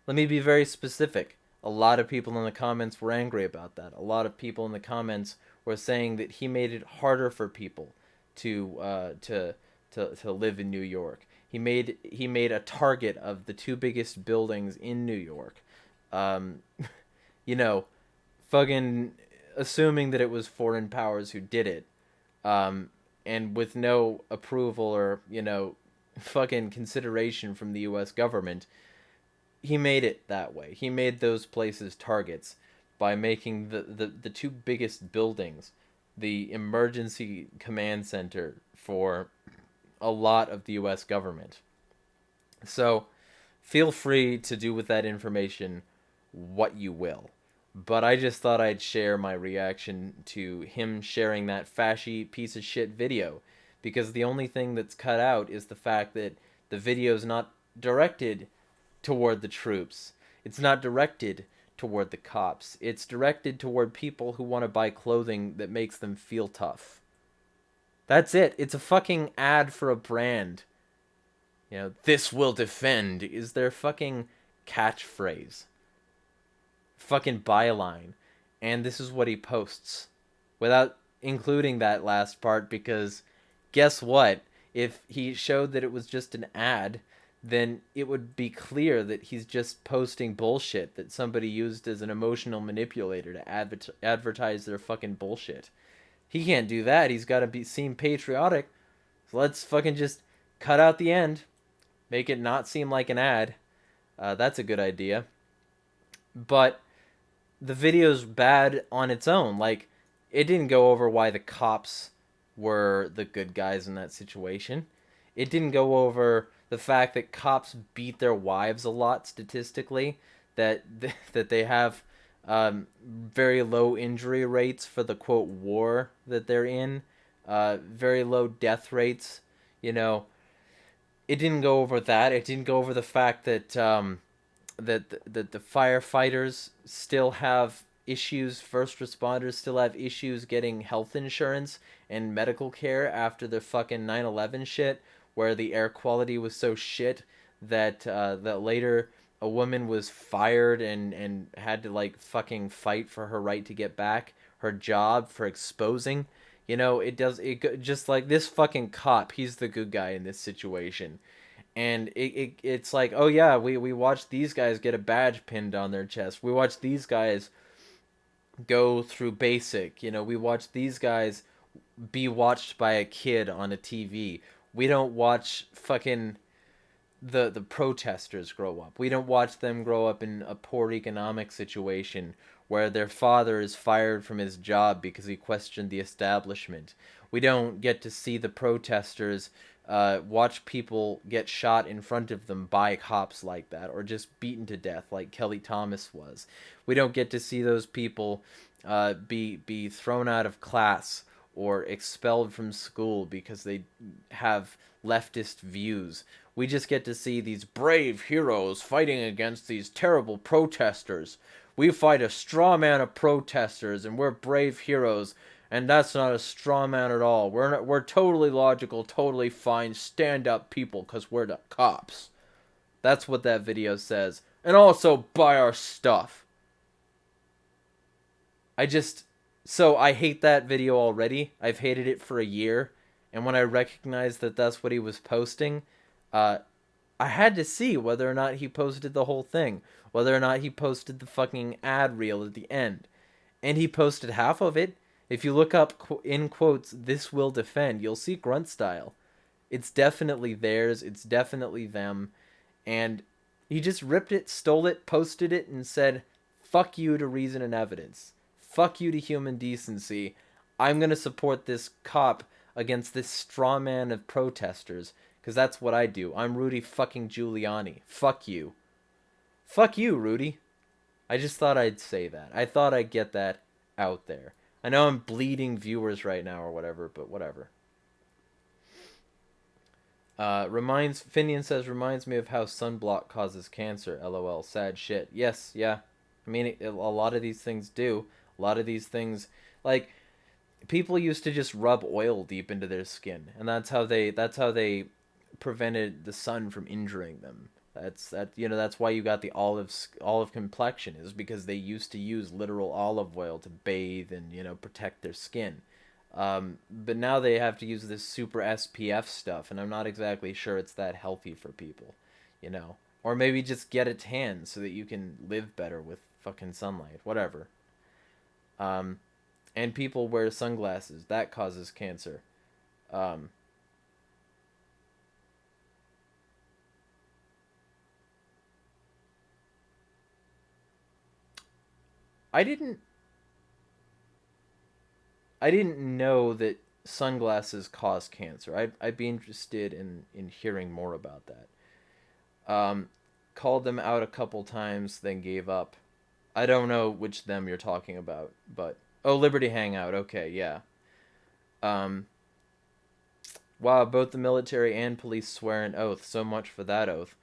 Speaker 1: be very specific. A lot of people in the comments were angry about that. A lot of people in the comments were saying that he made it harder for people to live in New York. He made a target of the two biggest buildings in New York. You know, fucking assuming that it was foreign powers who did it, and with no approval or, you know, fucking consideration from the U.S. government. He made it that way. He made those places targets by making the two biggest buildings the emergency command center for a lot of the U.S. government. So feel free to do with that information what you will. But I just thought I'd share my reaction to him sharing that fashy piece of shit video, because the only thing that's cut out is the fact that the video's not directed toward the troops. It's not directed toward the cops. It's directed toward people who want to buy clothing that makes them feel tough. That's it. It's a fucking ad for a brand. You know, this will defend is their fucking catchphrase. Fucking byline. And this is what he posts. Without including that last part, because guess what? If he showed that it was just an ad, then it would be clear that he's just posting bullshit that somebody used as an emotional manipulator to advertise their fucking bullshit. He can't do that. He's got to seem patriotic. So let's fucking just cut out the end. Make it not seem like an ad. That's a good idea. But the video's bad on its own. Like, it didn't go over why the cops were the good guys in that situation. It didn't go over the fact that cops beat their wives a lot statistically, that they have very low injury rates for the quote war that they're in, very low death rates. You know, it didn't go over that. It didn't go over the fact that that the firefighters still have issues, first responders still have issues getting health insurance and medical care after the fucking 9/11 shit, where the air quality was so shit that that later a woman was fired and had to like fucking fight for her right to get back her job for exposing. You know, just like this fucking cop, he's the good guy in this situation. And it's like, oh yeah, we watched these guys get a badge pinned on their chest. We watched these guys go through basic. You know, we watched these guys be watched by a kid on a TV. We don't watch fucking the protesters grow up. We don't watch them grow up in a poor economic situation where their father is fired from his job because he questioned the establishment. We don't get to see the protesters watch people get shot in front of them by cops like that, or just beaten to death like Kelly Thomas was. We don't get to see those people be thrown out of class or expelled from school because they have leftist views. We just get to see these brave heroes fighting against these terrible protesters. We fight a straw man of protesters, and we're brave heroes. And that's not a straw man at all. We're totally logical, totally fine, stand-up people, because we're the cops. That's what that video says. And also, buy our stuff. So I hate that video already. I've hated it for a year. And when I recognized that that's what he was posting, I had to see whether or not he posted the whole thing. Whether or not he posted the fucking ad reel at the end. And he posted half of it. If you look up, in quotes, "this will defend," you'll see grunt style. It's definitely theirs. It's definitely them. And he just ripped it, stole it, posted it, and said, fuck you to reason and evidence. Fuck you to human decency. I'm going to support this cop against this straw man of protesters. Because that's what I do. I'm Rudy fucking Giuliani. Fuck you. Fuck you, Rudy. I just thought I'd say that. I thought I'd get that out there. I know I'm bleeding viewers right now or whatever, but whatever. Finian says, reminds me of how sunblock causes cancer. LOL. Sad shit. Yes, yeah. I mean, a lot of these things do. A lot of these things, like, people used to just rub oil deep into their skin, and that's how they prevented the sun from injuring them. That's why you got the olive complexion, is because they used to use literal olive oil to bathe and protect their skin. But now they have to use this super SPF stuff, and I'm not exactly sure it's that healthy for people, Or maybe just get a tan so that you can live better with fucking sunlight, whatever. And people wear sunglasses. That causes cancer. I didn't know that sunglasses cause cancer. I'd be interested in hearing more about that. Called them out a couple times, then gave up. I don't know which them you're talking about, but oh, Liberty Hangout. Okay, yeah. Wow, both the military and police swear an oath. So much for that oath.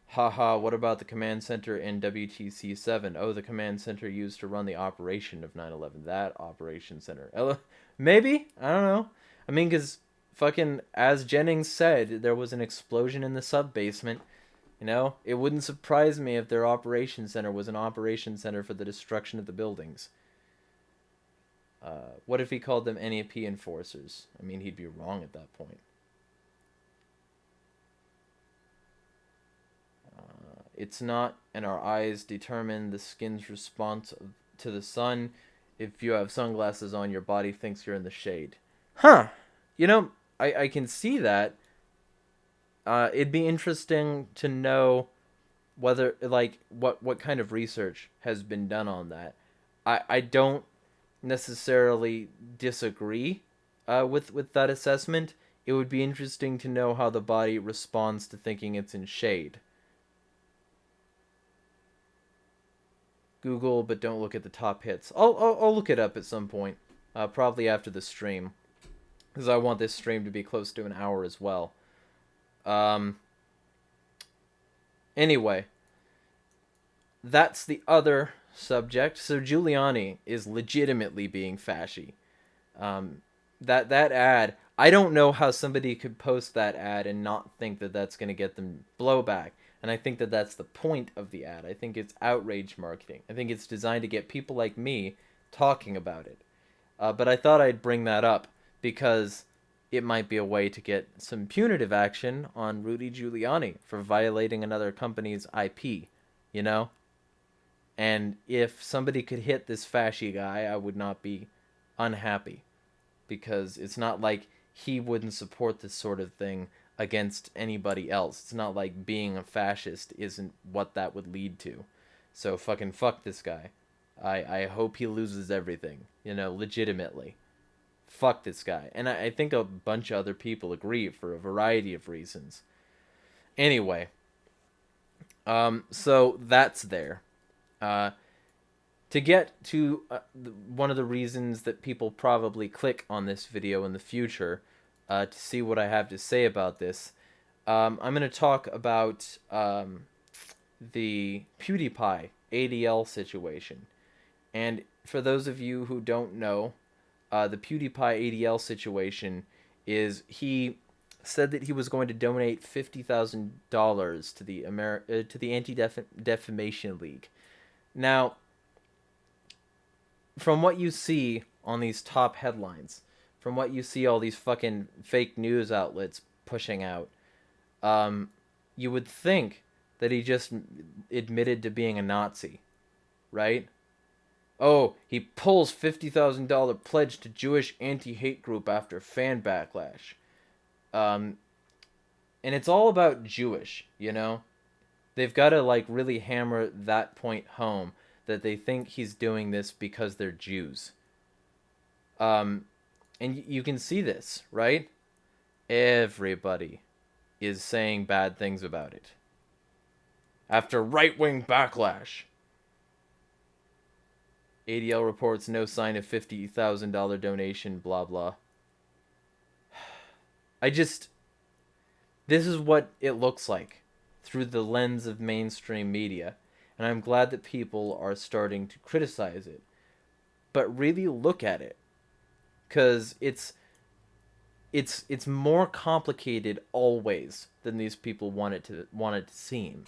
Speaker 1: Haha, what about the command center in WTC7? Oh, the command center used to run the operation of 9/11. That operation center. Maybe? I don't know. I mean, because fucking, as Jennings said, there was an explosion in the sub-basement. It wouldn't surprise me if their operation center was an operation center for the destruction of the buildings. What if he called them NAP enforcers? I mean, he'd be wrong at that point. It's not, and our eyes determine the skin's response to the sun. If you have sunglasses on, your body thinks you're in the shade. Huh. I can see that. It'd be interesting to know whether, like, what kind of research has been done on that. I don't necessarily disagree with that assessment. It would be interesting to know how the body responds to thinking it's in shade. Google, but don't look at the top hits. I'll look it up at some point, probably after the stream. because I want this stream to be close to an hour as well. Um, anyway, that's the other subject. So Giuliani is legitimately being fashy. Um, that ad, I don't know how somebody could post that ad and not think that that's going to get them blowback. And I think that that's the point of the ad. I think it's outrage marketing. I think it's designed to get people like me talking about it. But I thought I'd bring that up because it might be a way to get some punitive action on Rudy Giuliani for violating another company's IP, you know? And if somebody could hit this fashy guy, I would not be unhappy, because it's not like he wouldn't support this sort of thing against anybody else. It's not like being a fascist isn't what that would lead to. So fucking fuck this guy. I hope he loses everything, legitimately. Fuck this guy. And I think a bunch of other people agree for a variety of reasons. Anyway, so that's there. To get to one of the reasons that people probably click on this video in the future to see what I have to say about this, I'm going to talk about the PewDiePie ADL situation. And for those of you who don't know, the PewDiePie ADL situation is he said that he was going to donate $50,000 to the Anti-Defamation League. Now, from what you see on these top headlines, from what you see all these fucking fake news outlets pushing out, you would think that he just admitted to being a Nazi, right? Oh, he pulls $50,000 pledge to Jewish anti-hate group after fan backlash. And it's all about Jewish, They've got to really hammer that point home, that they think he's doing this because they're Jews. And you can see this, right? Everybody is saying bad things about it. After right-wing backlash, ADL reports no sign of $50,000 donation, blah, blah. This is what it looks like through the lens of mainstream media. And I'm glad that people are starting to criticize it. But really look at it. Because it's more complicated always than these people want it to seem.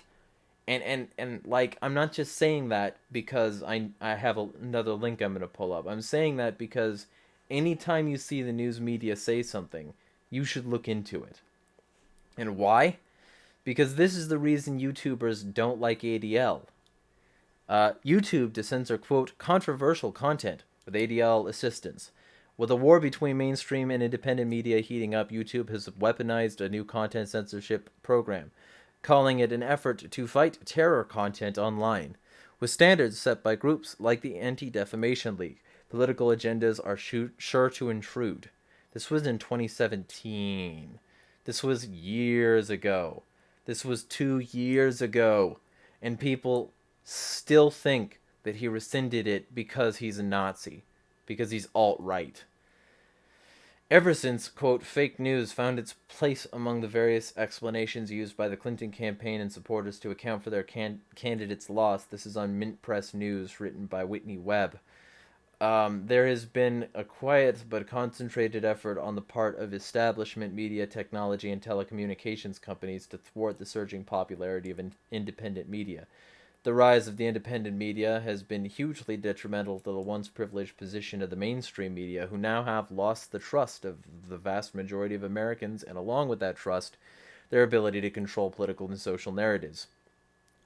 Speaker 1: And I'm not just saying that because I have another link I'm going to pull up. I'm saying that because anytime you see the news media say something, you should look into it. And why? Because this is the reason YouTubers don't like ADL. YouTube to censor, quote, controversial content with ADL assistance. With a war between mainstream and independent media heating up, YouTube has weaponized a new content censorship program, calling it an effort to fight terror content online. With standards set by groups like the Anti-Defamation League, political agendas are sure to intrude. This was in 2017. This was years ago. This was 2 years ago. And people still think that he rescinded it because he's a Nazi, because he's alt-right. Ever since, quote, fake news found its place among the various explanations used by the Clinton campaign and supporters to account for their candidate's loss, this is on Mint Press News, written by Whitney Webb. There has been a quiet but concentrated effort on the part of establishment media, technology, and telecommunications companies to thwart the surging popularity of independent media. The rise of the independent media has been hugely detrimental to the once privileged position of the mainstream media, who now have lost the trust of the vast majority of Americans, and along with that trust, their ability to control political and social narratives.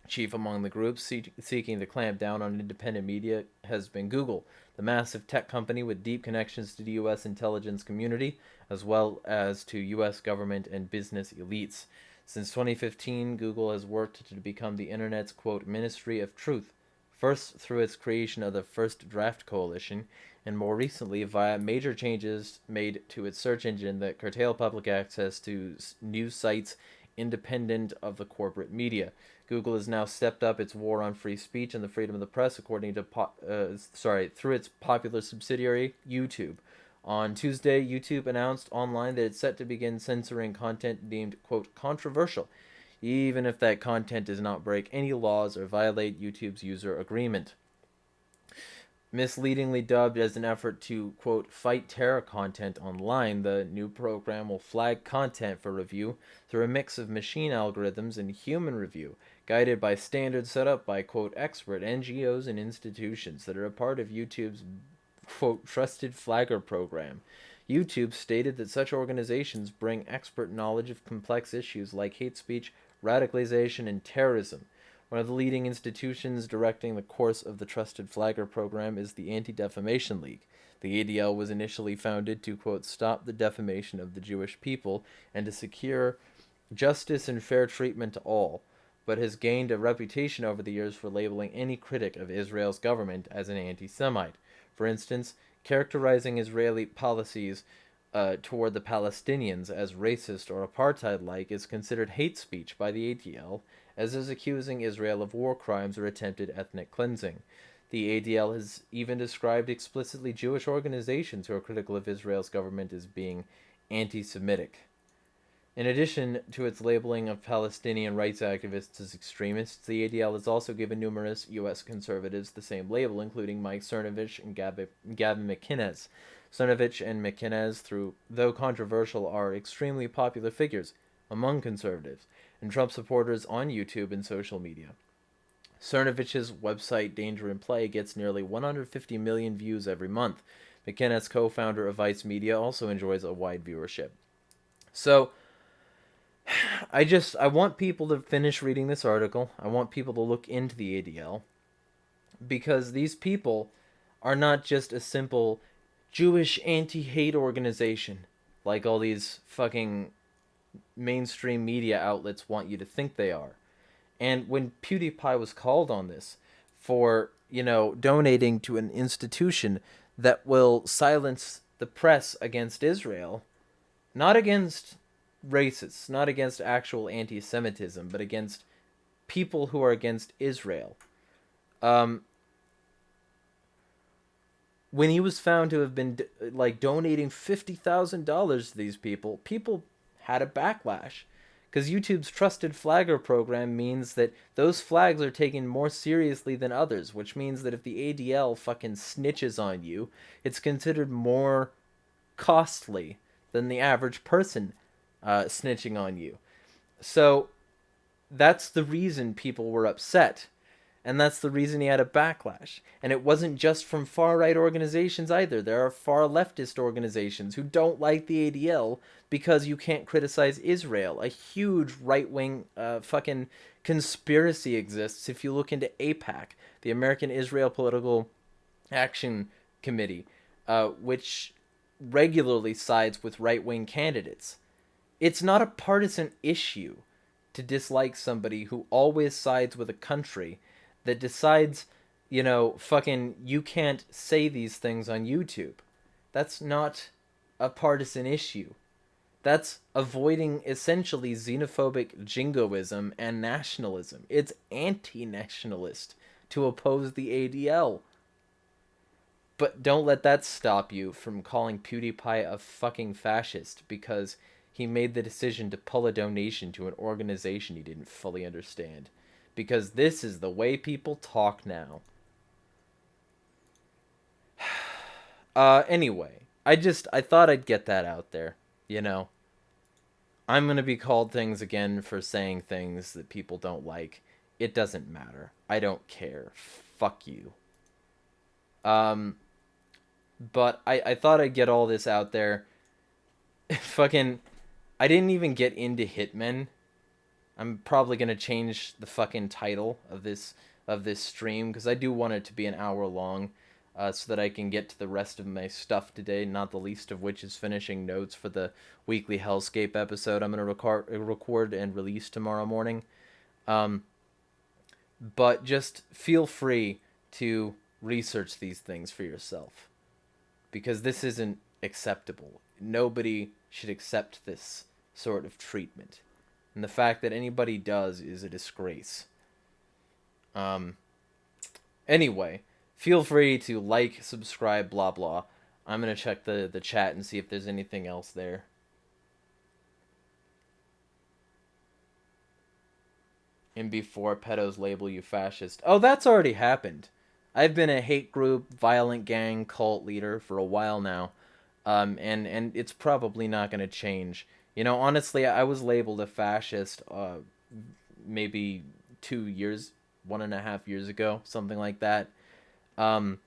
Speaker 1: Chief among the groups seeking to clamp down on independent media has been Google, the massive tech company with deep connections to the U.S. intelligence community, as well as to U.S. government and business elites. Since 2015, Google has worked to become the Internet's, quote, Ministry of Truth, first through its creation of the First Draft Coalition, and more recently via major changes made to its search engine that curtail public access to news sites independent of the corporate media. Google has now stepped up its war on free speech and the freedom of the press, according to through its popular subsidiary, YouTube. On Tuesday, YouTube announced online that it's set to begin censoring content deemed, quote, controversial, even if that content does not break any laws or violate YouTube's user agreement. Misleadingly dubbed as an effort to, quote, fight terror content online, the new program will flag content for review through a mix of machine algorithms and human review, guided by standards set up by, quote, expert NGOs and institutions that are a part of YouTube's, quote, trusted flagger program. YouTube stated that such organizations bring expert knowledge of complex issues like hate speech, radicalization, and terrorism. One of the leading institutions directing the course of the Trusted Flagger program is the Anti-Defamation League. The ADL was initially founded to, quote, stop the defamation of the Jewish people and to secure justice and fair treatment to all, but has gained a reputation over the years for labeling any critic of Israel's government as an anti-Semite. For instance, characterizing Israeli policies toward the Palestinians as racist or apartheid-like is considered hate speech by the ADL, as is accusing Israel of war crimes or attempted ethnic cleansing. The ADL has even described explicitly Jewish organizations who are critical of Israel's government as being anti-Semitic. In addition to its labeling of Palestinian rights activists as extremists, the ADL has also given numerous U.S. conservatives the same label, including Mike Cernovich and Gavin McInnes. Cernovich and McInnes, though controversial, are extremely popular figures among conservatives and Trump supporters on YouTube and social media. Cernovich's website Danger in Play gets nearly 150 million views every month. McInnes, co-founder of Vice Media, also enjoys a wide viewership. So, I want people to finish reading this article. I want people to look into the ADL, because these people are not just a simple Jewish anti-hate organization like all these fucking mainstream media outlets want you to think they are. And when PewDiePie was called on this for, donating to an institution that will silence the press against Israel, not against racists, not against actual anti-Semitism, but against people who are against Israel. When he was found to have been donating $50,000 to these people had a backlash, because YouTube's Trusted Flagger program means that those flags are taken more seriously than others, which means that if the ADL fucking snitches on you, it's considered more costly than the average person snitching on you. So that's the reason people were upset. And that's the reason he had a backlash. And it wasn't just from far-right organizations either. There are far-leftist organizations who don't like the ADL because you can't criticize Israel. A huge right-wing fucking conspiracy exists if you look into AIPAC, the American Israel Political Action Committee, which regularly sides with right-wing candidates. It's not a partisan issue to dislike somebody who always sides with a country that decides, fucking you can't say these things on YouTube. That's not a partisan issue. That's avoiding essentially xenophobic jingoism and nationalism. It's anti-nationalist to oppose the ADL. But don't let that stop you from calling PewDiePie a fucking fascist because he made the decision to pull a donation to an organization he didn't fully understand. Because this is the way people talk now. Anyway, I thought I'd get that out there, I'm going to be called things again for saying things that people don't like. It doesn't matter. I don't care. Fuck you. But I thought I'd get all this out there. Fucking, I didn't even get into hitmen. I'm probably going to change the fucking title of this stream, because I do want it to be an hour long, so that I can get to the rest of my stuff today, not the least of which is finishing notes for the weekly Hellscape episode I'm going to record and release tomorrow morning. But just feel free to research these things for yourself, because this isn't acceptable. Nobody should accept this sort of treatment. And the fact that anybody does is a disgrace. Anyway, feel free to like, subscribe, blah, blah. I'm gonna check the chat and see if there's anything else there. And before pedos label you fascist. Oh, that's already happened. I've been a hate group, violent gang, cult leader for a while now, and it's probably not going to change. You know, honestly, I was labeled a fascist maybe 2 years, 1.5 years ago, something like that, um,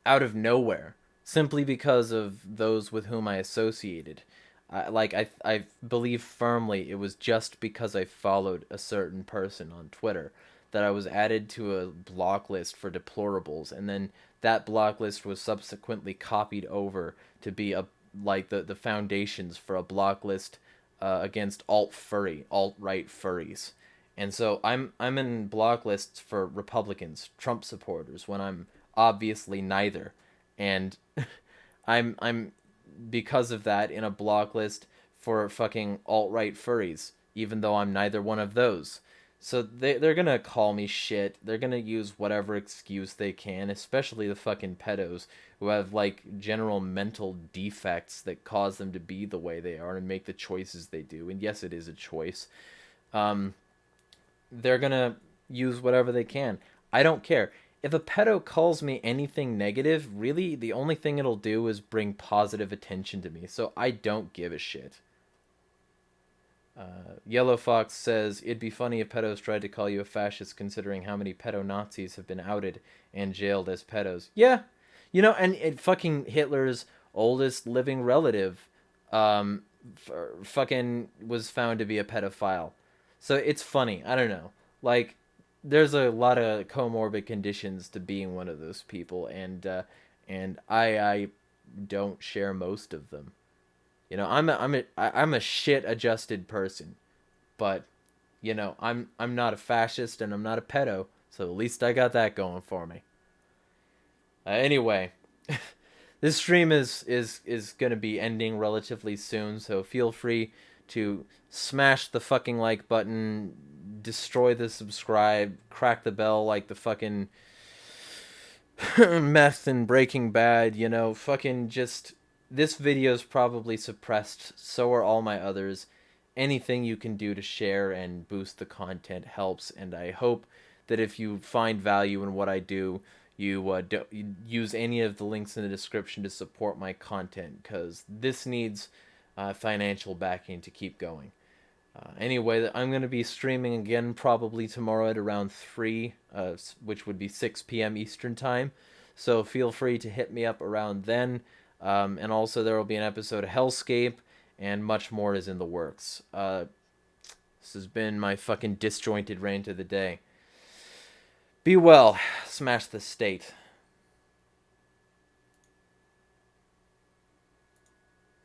Speaker 1: out of nowhere, simply because of those with whom I associated. I believe firmly it was just because I followed a certain person on Twitter that I was added to a block list for deplorables, and then that block list was subsequently copied over to be a like the foundations for a block list against alt right furries. And so I'm in block lists for Republicans, Trump supporters, when I'm obviously neither. And I'm because of that in a block list for fucking alt-right furries, even though I'm neither one of those. So they're gonna call me shit. They're gonna use whatever excuse they can, especially the fucking pedos who have like general mental defects that cause them to be the way they are and make the choices they do. And yes, it is a choice. Um, they're gonna use whatever they can. I don't care. If a pedo calls me anything negative, really the only thing it'll do is bring positive attention to me. So I don't give a shit. Yellow Fox says, it'd be funny if pedos tried to call you a fascist considering how many pedo Nazis have been outed and jailed as pedos. Yeah. You know, and fucking Hitler's oldest living relative fucking was found to be a pedophile. So it's funny. I don't know. Like, there's a lot of comorbid conditions to being one of those people, and I don't share most of them. You know, I'm a shit adjusted person, but you know, I'm not a fascist and I'm not a pedo, so at least I got that going for me. Anyway, this stream is gonna be ending relatively soon, so feel free to smash the fucking like button, destroy the subscribe, crack the bell like the fucking meth and Breaking Bad, you know, fucking just this video's probably suppressed, so are all my others. Anything you can do to share and boost the content helps, and I hope that if you find value in what I do, you use any of the links in the description to support my content, because this needs financial backing to keep going. Anyway, I'm going to be streaming again probably tomorrow at around 3, which would be 6 p.m. Eastern Time. So feel free to hit me up around then. And also there will be an episode of Hellscape, and much more is in the works. This has been my fucking disjointed rant of the day. Be well. Smash the state.